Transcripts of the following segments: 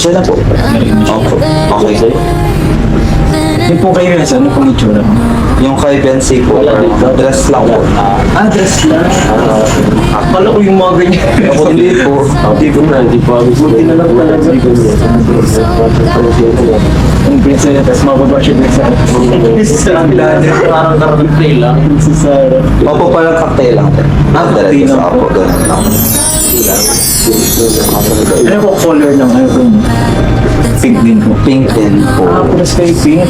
Siya na po. Opo. Okay sa'yo? Yung po kayo yun, ano pong itsura mo? Yung kay Bensi po, dress lang po. Dress lang. Akala ko yung mga ganyan. Hindi po. Hindi ko na, hindi pa. Buti na lang talaga. Ang prinsesa, tapos mababa siya din sa Parang play lang. Sa Sarah. Opo, parang cocktail lang. Cocktail lang. Opo, ganun lang. Ano po color ng ano po? Pink din po. Pink din po. Plus kay pink.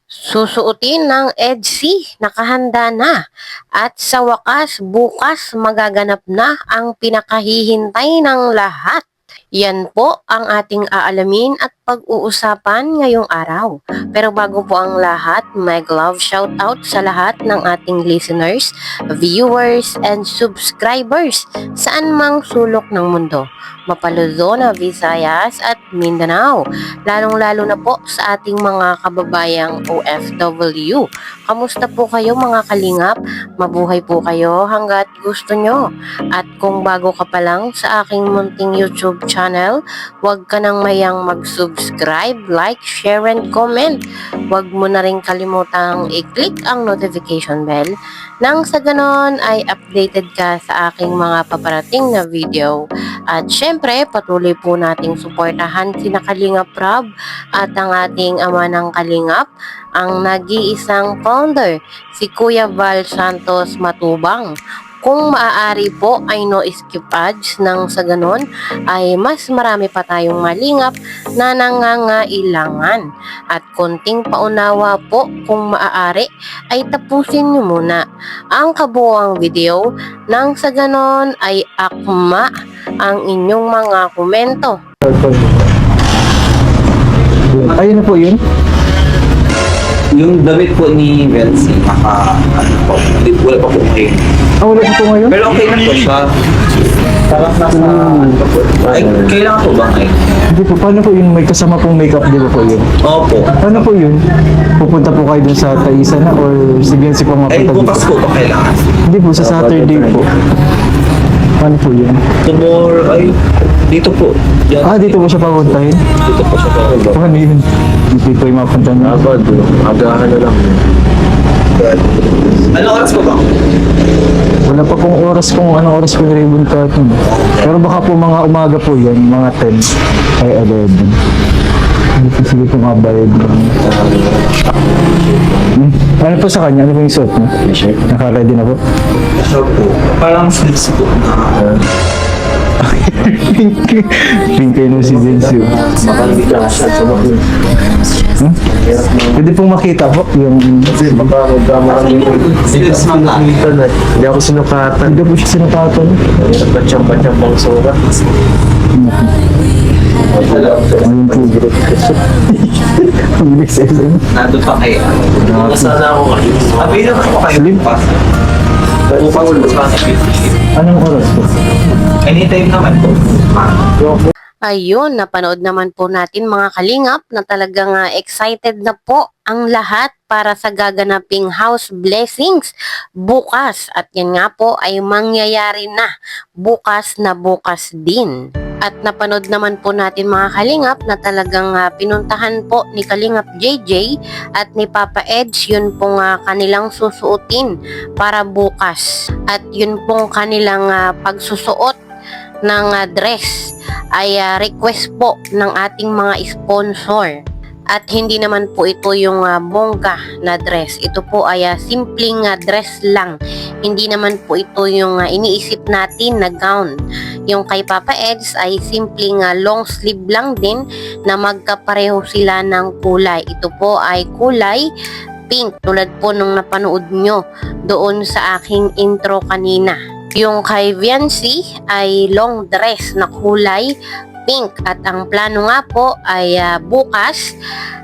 Susuotin ng EDSI, nakahanda na. At sa wakas, bukas magaganap na ang pinakahihintay ng lahat. Yan po ang ating aalamin at pag-uusapan ngayong araw. Pero bago po ang lahat, mag love shoutout sa lahat ng ating listeners, viewers, and subscribers saan mang sulok ng mundo. Mapaluzon, Visayas at Mindanao. Lalong-lalo na po sa ating mga kababayang OFW. Kamusta po kayo mga kalingap? Mabuhay po kayo hanggat gusto nyo. At kung bago ka pa lang sa aking munting YouTube channel, huwag ka nang mayang mag-subscribe, like, share, and comment. Huwag mo na rin kalimutang i-click ang notification bell nang sa ganon ay updated ka sa aking mga paparating na video. At syempre, patuloy po nating suportahan sina Kalingap Rob at ang ating ama ng Kalingap, ang nag-iisang founder, si Kuya Val Santos Matubang. Kung maaari po ay no skip ads nang sa ganon ay mas marami pa tayong malingap na nangangailangan. At konting paunawa po kung maaari ay tapusin nyo muna ang kabuuang video nang sa ganon ay akma ang inyong mga komento. Ayun na po yun. Yung damit po ni Bensi, ano po, wala pa po ngayon. Wala po po ngayon? Pero okay na po siya. Parang nasa, ano po, ay, kailangan po ba ngayon? Hindi po, paano po yun? May kasama pong makeup, di ba po yun? Opo. Paano po yun? Pupunta po kayo dun sa Taisan na or si Biancy po Ay, mapunta bukas po ba kailangan? Hindi po, sa Saturday po. Paano po yun? Tomorrow, ay, dito po. Yan. Dito po siya papuntahin? Dito po siya po. Paano yun? Dito po yung mapunta niya. Agahan na lang. Ano oras po ba? Wala pa pong oras kung anong oras po yung ribbon cutting. Pero baka po mga umaga po yan, mga 10 ay 11. Hindi po sige po mabayad. Ano po sa kanya? Ano po yung suot niya? Naka-ready na po? Sure po. Parang slips po na. Pink kayo na si Benzo. Baka hindi ka siya sa mga. Pwede pong makita po yung... Kasi baka magkamaraming Slips man lang. Hindi ako sinukatan. Hindi po siya sinukatan. Batyang-batyang bang surat. Ayun po. Ang bilis sa isa. Nandun pa kayo. Nasana ako kayo. Available po kayo Slim? bukas. Bukas po sa 50. Anong oras po? Anytime naman po. Ayun, napanood naman po natin mga kalingap na talagang excited na po ang lahat para sa gaganaping house blessings bukas. At yan nga po ay mangyayari na bukas din. At napanood naman po natin mga kalingap na talagang pinuntahan po ni Kalingap JJ at ni Papa Edge yun pong kanilang susuotin para bukas. At yun pong kanilang pagsusuot ng dress ay request po ng ating mga sponsor. At hindi naman po ito yung bongga na dress. Ito po ay simpleng dress lang. Hindi naman po ito yung iniisip natin na gown. Yung kay Papa Eds ay simpleng long sleeve lang din na magkapareho sila ng kulay. Ito po ay kulay pink tulad po nung napanood nyo doon sa aking intro kanina. Yung kay Viancy ay long dress na kulay pink at ang plano nga po ay bukas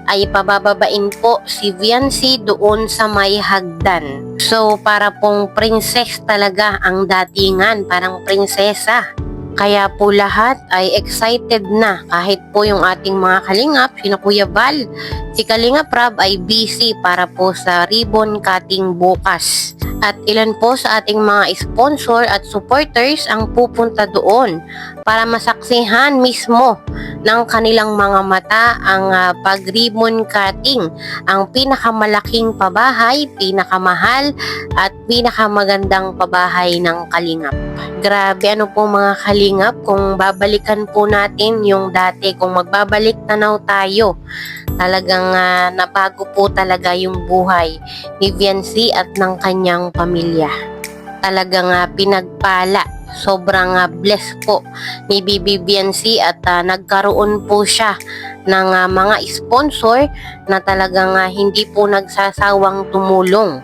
ay pabababain po si Viancy doon sa may hagdan. So para pong princess talaga ang datingan, parang prinsesa. Kaya po lahat ay excited na kahit po yung ating mga kalingap, sina Kuya Val, si Kalingap Rob ay busy para po sa ribbon cutting bukas. At ilan po sa ating mga sponsor at supporters ang pupunta doon para masaksihan mismo ng kanilang mga mata ang pag-ribbon cutting, ang pinakamalaking pabahay, pinakamahal at pinakamagandang pabahay ng Kalingap. Grabe, ano po mga Kalingap, kung babalikan po natin yung dati, kung magbabalik tanaw tayo, talagang nabago po talaga yung buhay ni Viancy at ng kanyang pamilya. Talagang pinagpala, sobrang blessed po ni Bibi Viancy at nagkaroon po siya ng mga sponsor na talagang hindi po nagsasawang tumulong.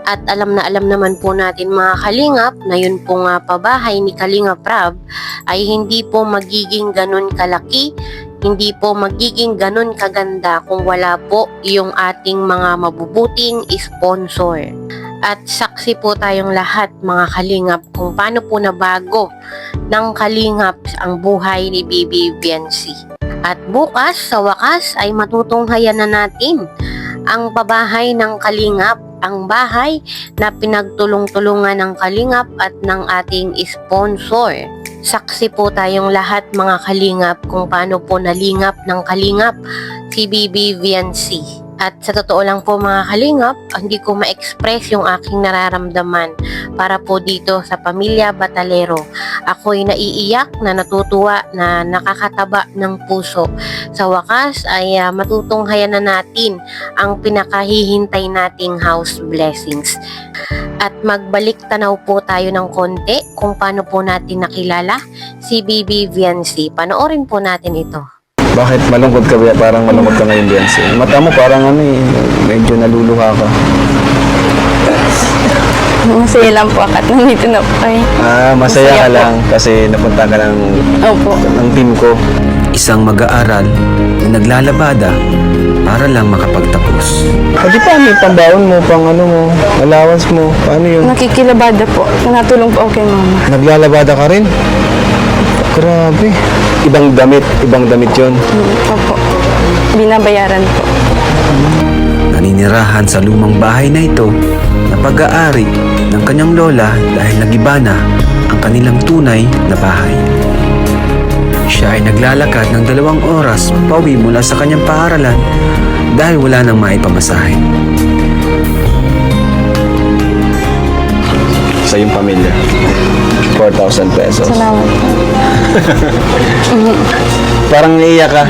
At alam naman po natin mga Kalingap na yun pong pabahay ni Kalingap Rab ay hindi po magiging ganun kalaki, hindi po magiging ganun kaganda kung wala po yung ating mga mabubuting sponsor. At saksi po tayong lahat mga Kalingap kung paano po nabago ng Kalingap ang buhay ni Bibi Viancy. At bukas sa wakas ay matutunghayan na natin ang pabahay ng Kalingap, ang bahay na pinagtulong-tulungan ng Kalingap at ng ating sponsor. Saksi po tayong lahat mga Kalingap kung paano po nalingap ng Kalingap si Bibi Viancy. At sa totoo lang po mga Kalingap, hindi ko ma-express yung aking nararamdaman para po dito sa pamilya Batalero. Ako'y naiiyak na natutuwa na nakakataba ng puso. Sa wakas ay matutunghayan na natin ang pinakahihintay nating house blessings. At magbalik tanaw po tayo ng konti kung paano po natin nakilala si Bibi Viancy. Panoorin po natin ito. Bakit malungkot ka ba? Parang malungkot ka ngayon, Viancy. Mata mo parang medyo naluluha ka. Masaya lang po at nandito na po kayo. Masaya Masaya ka po. lang kasi napunta ka Opo. ng team ko. Isang mag-aaral na naglalabada para lang makapagtapos. Di paano yung pambaon mo, allowance mo, paano yun? Nakikilabada po. Natulong po ako kay mama. Naglalabada ka rin? Grabe. Ibang damit yun. Opo. Binabayaran po. Naninirahan sa lumang bahay na ito na pag-aari ng kanyang lola dahil nagiba na ang kanilang tunay na bahay. Siya ay naglalakad ng 2 oras pauwi mula sa kanyang paaralan dahil wala nang maipamasahe. Sa iyong pamilya. 4,000 pesos. Salamat po. Parang naiiyak ka.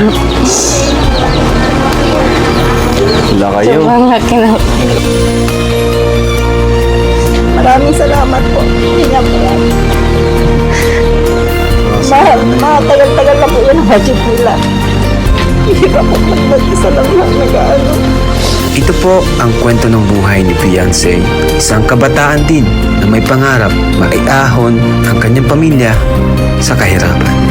Wala kayo. Sobrang kinap. Maraming salamat po. Hinga po yan. Matagal-tagal na po yun ang budget nila. Hindi ka po mag-isa lang nag-ano. Ito po ang kwento ng buhay ni Viancy, isang kabataan din na may pangarap maiahon ang kanyang pamilya sa kahirapan.